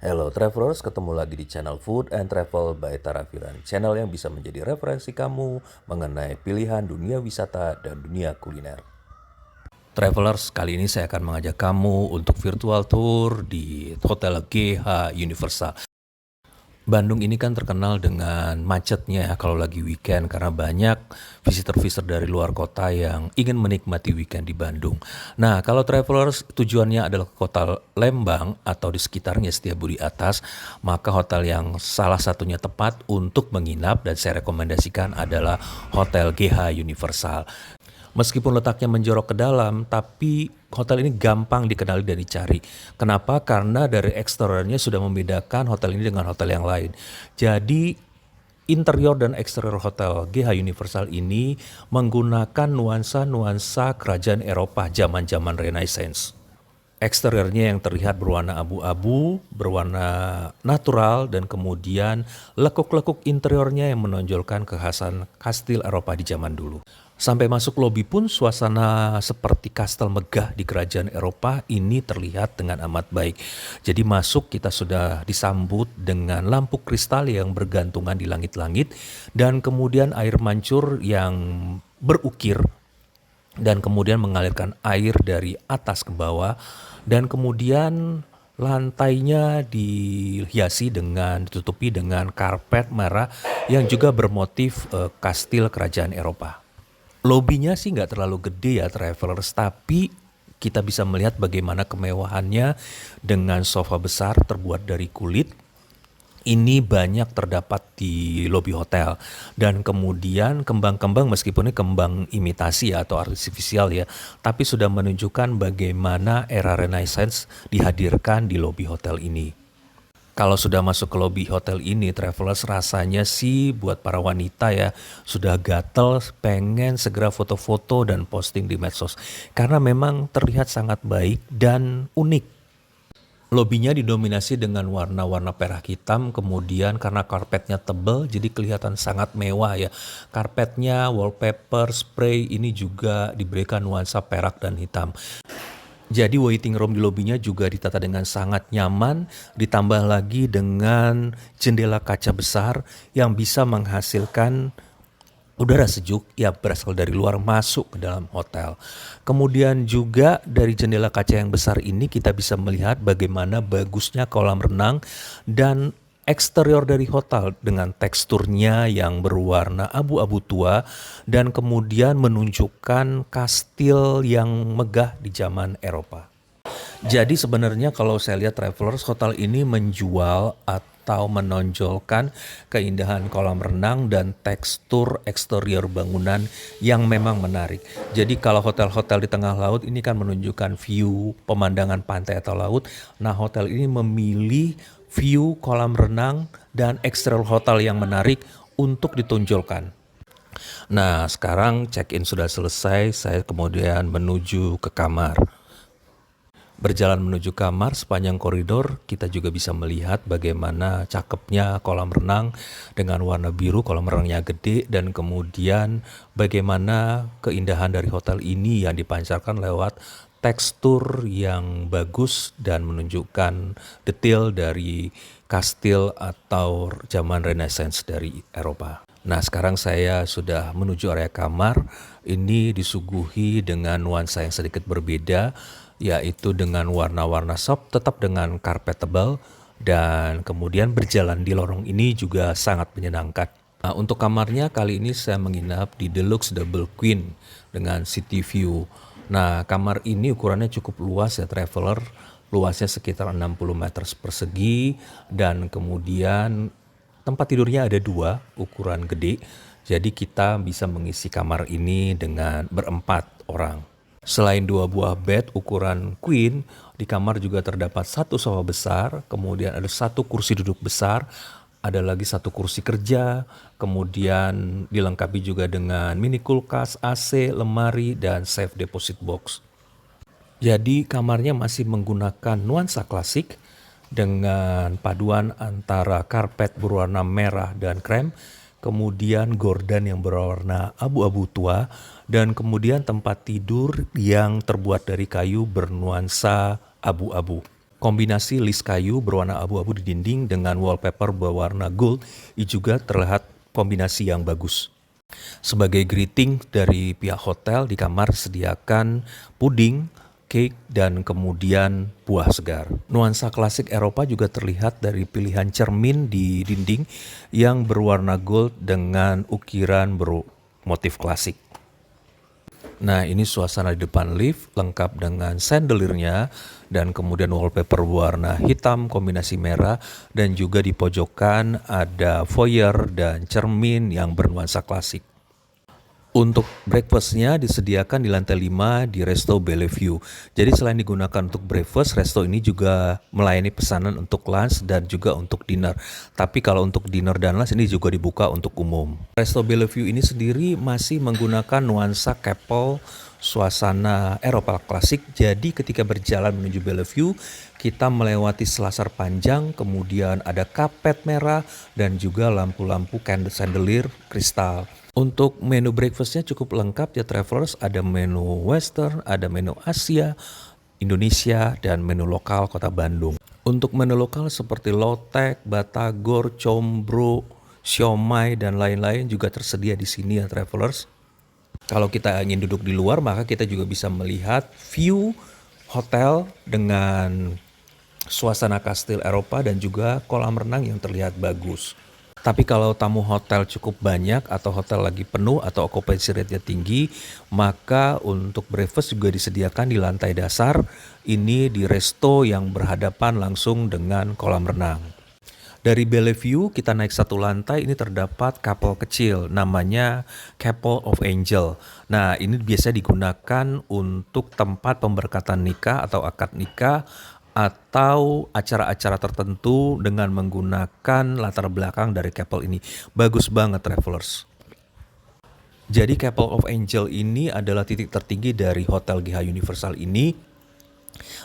Hello Travelers, ketemu lagi di channel Food and Travel by Tarafiran. Channel yang bisa menjadi referensi kamu mengenai pilihan dunia wisata dan dunia kuliner. Travelers, kali ini saya akan mengajak kamu untuk virtual tour di Hotel GH Universal. Bandung ini kan terkenal dengan macetnya ya kalau lagi weekend karena banyak visitor-visitor dari luar kota yang ingin menikmati weekend di Bandung. Nah, kalau travelers tujuannya adalah ke kota Lembang atau di sekitarnya Setiabudi Atas, maka hotel yang salah satunya tepat untuk menginap dan saya rekomendasikan adalah Hotel GH Universal. Meskipun letaknya menjorok ke dalam, tapi hotel ini gampang dikenali dan dicari. Kenapa? Karena dari eksteriornya sudah membedakan hotel ini dengan hotel yang lain. Jadi interior dan eksterior hotel GH Universal ini menggunakan nuansa-nuansa kerajaan Eropa zaman-zaman Renaissance. Eksteriornya yang terlihat berwarna abu-abu, berwarna natural, dan kemudian lekuk-lekuk interiornya yang menonjolkan kekhasan kastil Eropa di zaman dulu. Sampai masuk lobi pun suasana seperti kastel megah di kerajaan Eropa ini terlihat dengan amat baik. Jadi masuk kita sudah disambut dengan lampu kristal yang bergantungan di langit-langit dan kemudian air mancur yang berukir dan kemudian mengalirkan air dari atas ke bawah dan kemudian lantainya ditutupi dengan karpet merah yang juga bermotif kastil kerajaan Eropa. Lobinya sih nggak terlalu gede ya travelers, tapi kita bisa melihat bagaimana kemewahannya dengan sofa besar terbuat dari kulit. Ini banyak terdapat di lobi hotel dan kemudian kembang-kembang meskipun ini kembang imitasi ya, atau artifisial ya, tapi sudah menunjukkan bagaimana era Renaissance dihadirkan di lobi hotel ini. Kalau sudah masuk ke lobi hotel ini, travelers rasanya sih buat para wanita ya sudah gatel pengen segera foto-foto dan posting di medsos karena memang terlihat sangat baik dan unik. Lobinya didominasi dengan warna-warna perak hitam, kemudian karena karpetnya tebal jadi kelihatan sangat mewah ya. Karpetnya, wallpaper, spray ini juga diberikan nuansa perak dan hitam. Jadi waiting room di lobinya juga ditata dengan sangat nyaman, ditambah lagi dengan jendela kaca besar yang bisa menghasilkan udara sejuk yang berasal dari luar masuk ke dalam hotel. Kemudian juga dari jendela kaca yang besar ini kita bisa melihat bagaimana bagusnya kolam renang dan eksterior dari hotel dengan teksturnya yang berwarna abu-abu tua dan kemudian menunjukkan kastil yang megah di zaman Eropa. Jadi sebenarnya kalau saya lihat travelers, hotel ini menjual atau menonjolkan keindahan kolam renang dan tekstur eksterior bangunan yang memang menarik. Jadi kalau hotel-hotel di tengah laut ini kan menunjukkan view pemandangan pantai atau laut. Nah, hotel ini memilih view kolam renang dan eksterior hotel yang menarik untuk ditonjolkan. Nah, sekarang check-in sudah selesai, saya kemudian menuju ke kamar. Berjalan menuju kamar sepanjang koridor, kita juga bisa melihat bagaimana cakepnya kolam renang dengan warna biru, kolam renangnya gede, dan kemudian bagaimana keindahan dari hotel ini yang dipancarkan lewat tekstur yang bagus dan menunjukkan detail dari kastil atau zaman Renaissance dari Eropa. Nah, sekarang saya sudah menuju area kamar. Ini disuguhi dengan nuansa yang sedikit berbeda, yaitu dengan warna-warna soft tetap dengan karpet tebal dan kemudian berjalan di lorong ini juga sangat menyenangkan. Nah, untuk kamarnya kali ini saya menginap di Deluxe Double Queen dengan city view. Nah, kamar ini ukurannya cukup luas ya traveler, luasnya sekitar 60 meter persegi dan kemudian tempat tidurnya ada 2 ukuran gede. Jadi kita bisa mengisi kamar ini dengan berempat orang. Selain 2 buah bed ukuran queen, di kamar juga terdapat 1 sofa besar, kemudian ada 1 kursi duduk besar, ada lagi 1 kursi kerja, kemudian dilengkapi juga dengan mini kulkas, AC, lemari, dan safe deposit box. Jadi kamarnya masih menggunakan nuansa klasik dengan paduan antara karpet berwarna merah dan krem, kemudian gorden yang berwarna abu-abu tua, dan kemudian tempat tidur yang terbuat dari kayu bernuansa abu-abu. Kombinasi list kayu berwarna abu-abu di dinding dengan wallpaper berwarna gold ini juga terlihat kombinasi yang bagus. Sebagai greeting dari pihak hotel, di kamar disediakan puding, cake, dan kemudian buah segar. Nuansa klasik Eropa juga terlihat dari pilihan cermin di dinding yang berwarna gold dengan ukiran bermotif klasik. Nah, ini suasana di depan lift lengkap dengan chandeliernya dan kemudian wallpaper warna hitam kombinasi merah, dan juga di pojokan ada foyer dan cermin yang bernuansa klasik. Untuk breakfastnya disediakan di lantai 5 di Resto Bellevue. Jadi selain digunakan untuk breakfast, resto ini juga melayani pesanan untuk lunch dan juga untuk dinner. Tapi kalau untuk dinner dan lunch ini juga dibuka untuk umum. Resto Bellevue ini sendiri masih menggunakan nuansa Keppel, suasana Eropa klasik. Jadi ketika berjalan menuju Bellevue, kita melewati selasar panjang, kemudian ada kapet merah dan juga lampu-lampu chandelier kristal. Untuk menu breakfastnya cukup lengkap ya travelers, ada menu western, ada menu Asia, Indonesia, dan menu lokal kota Bandung. Untuk menu lokal seperti lotek, batagor, combro, siomay, dan lain-lain juga tersedia di sini ya travelers. Kalau kita ingin duduk di luar, maka kita juga bisa melihat view hotel dengan suasana kastil Eropa dan juga kolam renang yang terlihat bagus. Tapi kalau tamu hotel cukup banyak atau hotel lagi penuh atau occupancy rate-nya tinggi, maka untuk breakfast juga disediakan di lantai dasar, ini di resto yang berhadapan langsung dengan kolam renang. Dari Bellevue kita naik satu lantai, ini terdapat kapel kecil namanya Chapel of Angel. Nah, ini biasa digunakan untuk tempat pemberkatan nikah atau akad nikah atau acara-acara tertentu dengan menggunakan latar belakang dari kapel ini. Bagus banget travelers. Jadi Chapel of Angel ini adalah titik tertinggi dari Hotel GH Universal ini.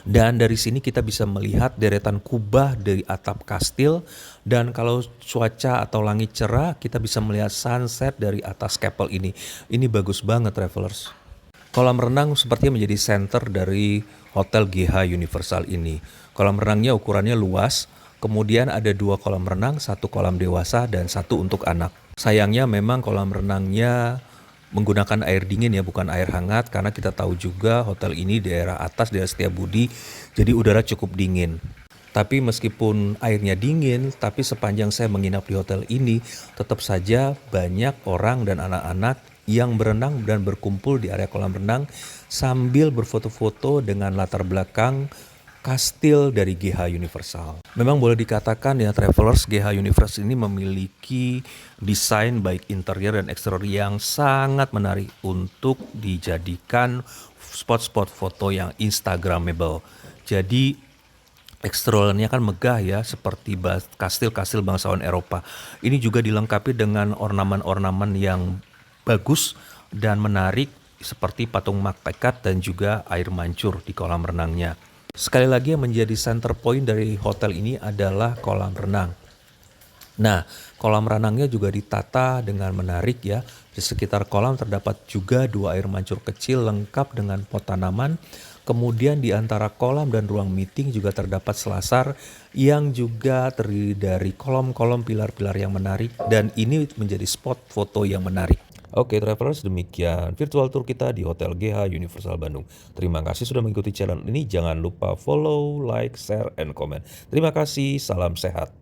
Dan dari sini kita bisa melihat deretan kubah dari atap kastil, dan kalau cuaca atau langit cerah kita bisa melihat sunset dari atas kapel ini. Ini bagus banget travelers. Kolam renang sepertinya menjadi center dari Hotel GH Universal ini. Kolam renangnya ukurannya luas, kemudian ada 2 kolam renang, 1 kolam dewasa dan 1 untuk anak. Sayangnya memang kolam renangnya menggunakan air dingin ya, bukan air hangat, karena kita tahu juga hotel ini daerah atas, daerah Setiabudi, jadi udara cukup dingin. Tapi meskipun airnya dingin, tapi sepanjang saya menginap di hotel ini, tetap saja banyak orang dan anak-anak yang berenang dan berkumpul di area kolam renang sambil berfoto-foto dengan latar belakang kastil dari GH Universal. Memang boleh dikatakan ya travelers, GH Universal ini memiliki desain baik interior dan eksterior yang sangat menarik untuk dijadikan spot-spot foto yang instagramable. Jadi eksteriornya kan megah ya, seperti kastil-kastil bangsawan Eropa. Ini juga dilengkapi dengan ornamen-ornamen yang bagus dan menarik seperti patung malaikat dan juga air mancur di kolam renangnya. Sekali lagi yang menjadi center point dari hotel ini adalah kolam renang. Nah, kolam renangnya juga ditata dengan menarik ya. Di sekitar kolam terdapat juga 2 air mancur kecil lengkap dengan pot tanaman. Kemudian di antara kolam dan ruang meeting juga terdapat selasar yang juga terdiri dari kolom-kolom pilar-pilar yang menarik, dan ini menjadi spot foto yang menarik. Oke travelers, demikian virtual tour kita di Hotel GH Universal Bandung. Terima kasih sudah mengikuti channel ini. Jangan lupa follow, like, share, and comment. Terima kasih, salam sehat.